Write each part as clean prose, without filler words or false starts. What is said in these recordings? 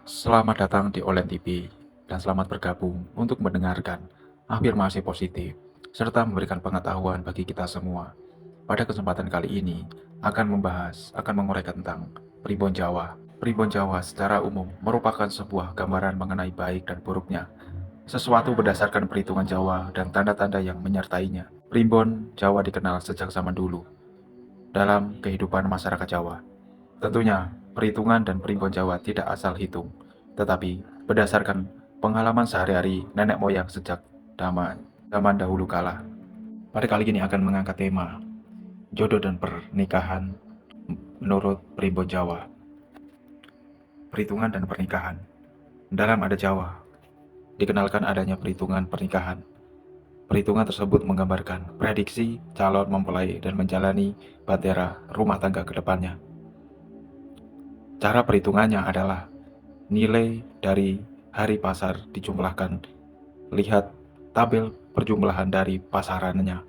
Selamat datang di Olen TV dan selamat bergabung untuk mendengarkan afirmasi positif serta memberikan pengetahuan bagi kita semua. Pada kesempatan kali ini akan menguraikan tentang Primbon Jawa. Primbon Jawa secara umum merupakan sebuah gambaran mengenai baik dan buruknya sesuatu berdasarkan perhitungan Jawa dan tanda-tanda yang menyertainya. Primbon Jawa dikenal sejak zaman dulu dalam kehidupan masyarakat Jawa. Tentunya, perhitungan dan primbon Jawa tidak asal hitung, tetapi berdasarkan pengalaman sehari-hari nenek moyang sejak zaman dahulu kala. Pada kali ini akan mengangkat tema jodoh dan pernikahan menurut primbon Jawa. Perhitungan dan pernikahan. Dalam adat Jawa, dikenalkan adanya perhitungan pernikahan. Perhitungan tersebut menggambarkan prediksi calon mempelai dan menjalani bahtera rumah tangga ke depannya. Cara perhitungannya adalah nilai dari hari pasar dijumlahkan. Lihat tabel perjumlahan dari pasarannya.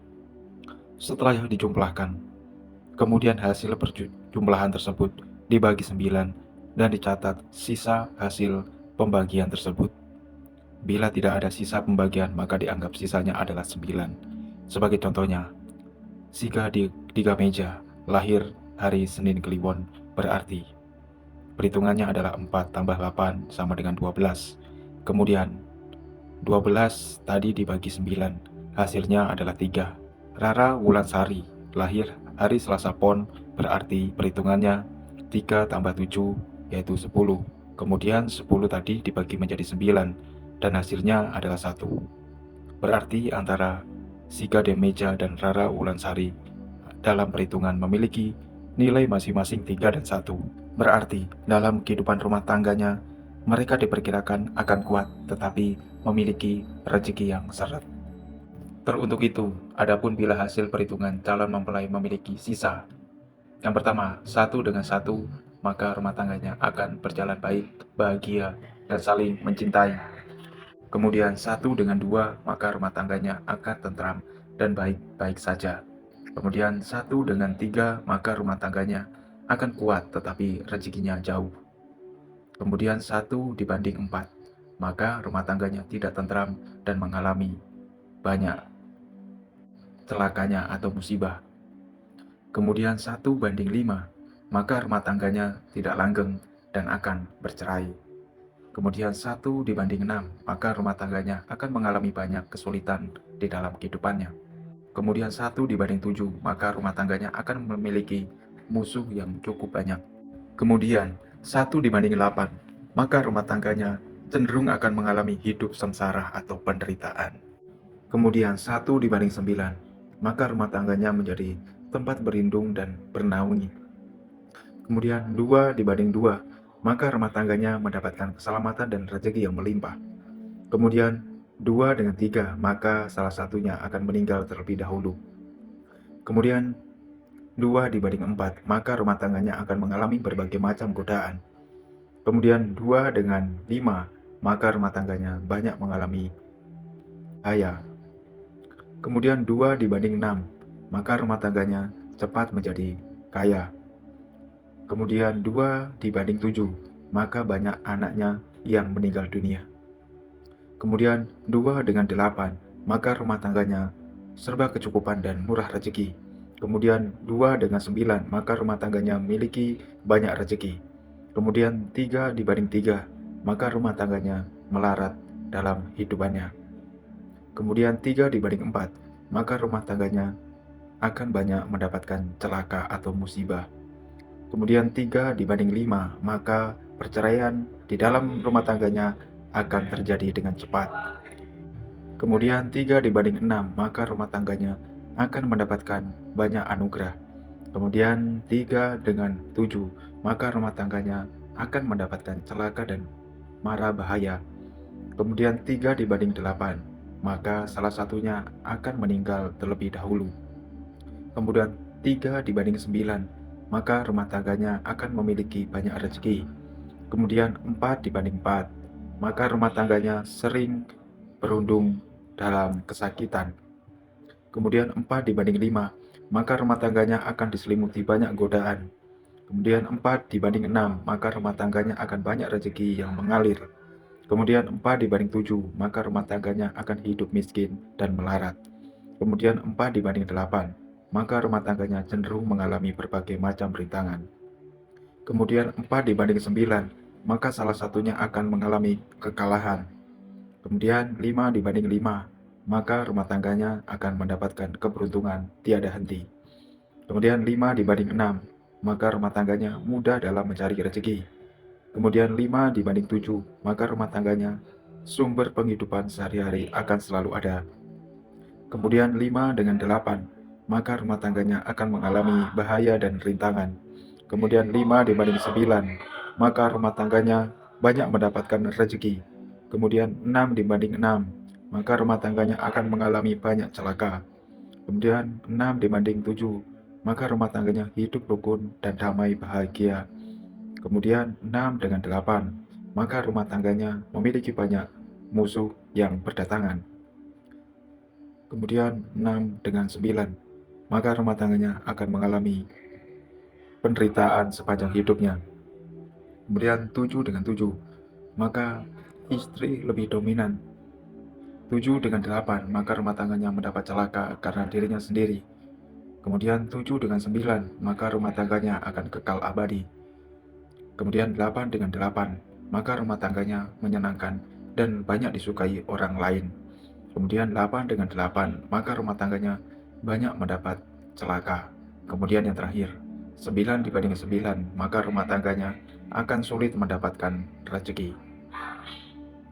Setelah dijumlahkan, kemudian hasil perjumlahan tersebut dibagi 9 dan dicatat sisa hasil pembagian tersebut. Bila tidak ada sisa pembagian, maka dianggap sisanya adalah 9. Sebagai contohnya, Siga di Gameja lahir hari Senin Kliwon, berarti perhitungannya adalah 4 tambah 8 sama dengan 12. Kemudian 12 tadi dibagi 9, hasilnya adalah 3. Rara Wulansari lahir hari Selasa Pon, berarti perhitungannya 3 tambah 7 yaitu 10. Kemudian 10 tadi dibagi menjadi 9 dan hasilnya adalah 1. Berarti antara Siga Demeja dan Rara Wulansari dalam perhitungan memiliki nilai masing-masing 3 dan 1. Berarti dalam kehidupan rumah tangganya mereka diperkirakan akan kuat tetapi memiliki rezeki yang seret. Teruntuk itu, adapun bila hasil perhitungan calon mempelai memiliki sisa. Yang pertama, 1 dengan 1, maka rumah tangganya akan berjalan baik, bahagia, dan saling mencintai. Kemudian 1 dengan 2, maka rumah tangganya akan tentram dan baik-baik saja. Kemudian 1 dengan 3, maka rumah tangganya akan kuat tetapi rezekinya jauh. Kemudian 1 dibanding 4, maka rumah tangganya tidak tentram dan mengalami banyak celakanya atau musibah. Kemudian 1 banding 5, maka rumah tangganya tidak langgeng dan akan bercerai. Kemudian 1 dibanding 6, maka rumah tangganya akan mengalami banyak kesulitan di dalam kehidupannya. Kemudian 1 dibanding 7, maka rumah tangganya akan memiliki musuh yang cukup banyak. Kemudian 1 dibanding 8, maka rumah tangganya cenderung akan mengalami hidup sengsara atau penderitaan. Kemudian 1 dibanding 9, maka rumah tangganya menjadi tempat berlindung dan bernaungi. Kemudian 2 dibanding 2, maka rumah tangganya mendapatkan keselamatan dan rezeki yang melimpah. Kemudian 2 dengan 3, maka salah satunya akan meninggal terlebih dahulu. Kemudian 2 dibanding 4, maka rumah tangganya akan mengalami berbagai macam godaan. Kemudian 2 dengan 5, maka rumah tangganya banyak mengalami bahaya. Kemudian 2 dibanding 6, maka rumah tangganya cepat menjadi kaya. Kemudian 2 dibanding 7, maka banyak anaknya yang meninggal dunia. Kemudian 2 dengan 8, maka rumah tangganya serba kecukupan dan murah rezeki. Kemudian 2 dengan 9, maka rumah tangganya memiliki banyak rezeki. Kemudian 3 dibanding 3, maka rumah tangganya melarat dalam hidupannya. Kemudian 3 dibanding 4, maka rumah tangganya akan banyak mendapatkan celaka atau musibah. Kemudian 3 dibanding 5, maka perceraian di dalam rumah tangganya akan terjadi dengan cepat. Kemudian 3 dibanding 6, maka rumah tangganya akan mendapatkan banyak anugerah. Kemudian 3 dengan 7, maka rumah tangganya akan mendapatkan celaka dan mara bahaya. Kemudian 3 dibanding 8, maka salah satunya akan meninggal terlebih dahulu. Kemudian 3 dibanding 9, maka rumah tangganya akan memiliki banyak rezeki. Kemudian 4 dibanding 4, maka rumah tangganya sering berundung dalam kesakitan. Kemudian 4 dibanding 5, maka rumah tangganya akan diselimuti banyak godaan. Kemudian 4 dibanding 6, maka rumah tangganya akan banyak rezeki yang mengalir. Kemudian 4 dibanding 7, maka rumah tangganya akan hidup miskin dan melarat. Kemudian 4 dibanding 8, maka rumah tangganya cenderung mengalami berbagai macam rintangan. Kemudian 4 dibanding 9, maka salah satunya akan mengalami kekalahan. Kemudian 5 dibanding 5, maka rumah tangganya akan mendapatkan keberuntungan tiada henti. Kemudian 5 dibanding 6, maka rumah tangganya mudah dalam mencari rezeki. Kemudian 5 dibanding 7, maka rumah tangganya sumber penghidupan sehari-hari akan selalu ada. Kemudian 5 dengan 8, maka rumah tangganya akan mengalami bahaya dan rintangan. Kemudian 5 dibanding 9, maka rumah tangganya banyak mendapatkan rezeki. Kemudian 6 dibanding 6, maka rumah tangganya akan mengalami banyak celaka. Kemudian 6 dibanding 7, maka rumah tangganya hidup rukun dan damai bahagia. Kemudian 6 dengan 8, maka rumah tangganya memiliki banyak musuh yang berdatangan. Kemudian 6 dengan 9, maka rumah tangganya akan mengalami penderitaan sepanjang hidupnya. Kemudian 7 dengan 7, maka istri lebih dominan. 7 dengan 8, maka rumah tangganya mendapat celaka karena dirinya sendiri. Kemudian 7 dengan 9, maka rumah tangganya akan kekal abadi. Kemudian 8 dengan 8, maka rumah tangganya menyenangkan dan banyak disukai orang lain. Kemudian 8 dengan 8, maka rumah tangganya banyak mendapat celaka. Kemudian yang terakhir, 9 dibanding 9, maka rumah tangganya akan sulit mendapatkan rezeki.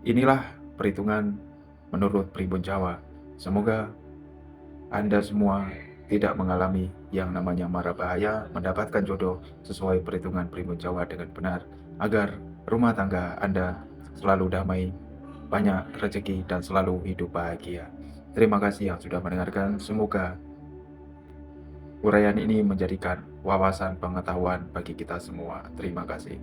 Inilah perhitungan menurut Primbon Jawa. Semoga Anda semua tidak mengalami yang namanya mara bahaya, mendapatkan jodoh sesuai perhitungan Primbon Jawa dengan benar, agar rumah tangga Anda selalu damai, banyak rezeki, dan selalu hidup bahagia. Terima kasih yang sudah mendengarkan. Semoga uraian ini menjadikan wawasan pengetahuan bagi kita semua. Terima kasih.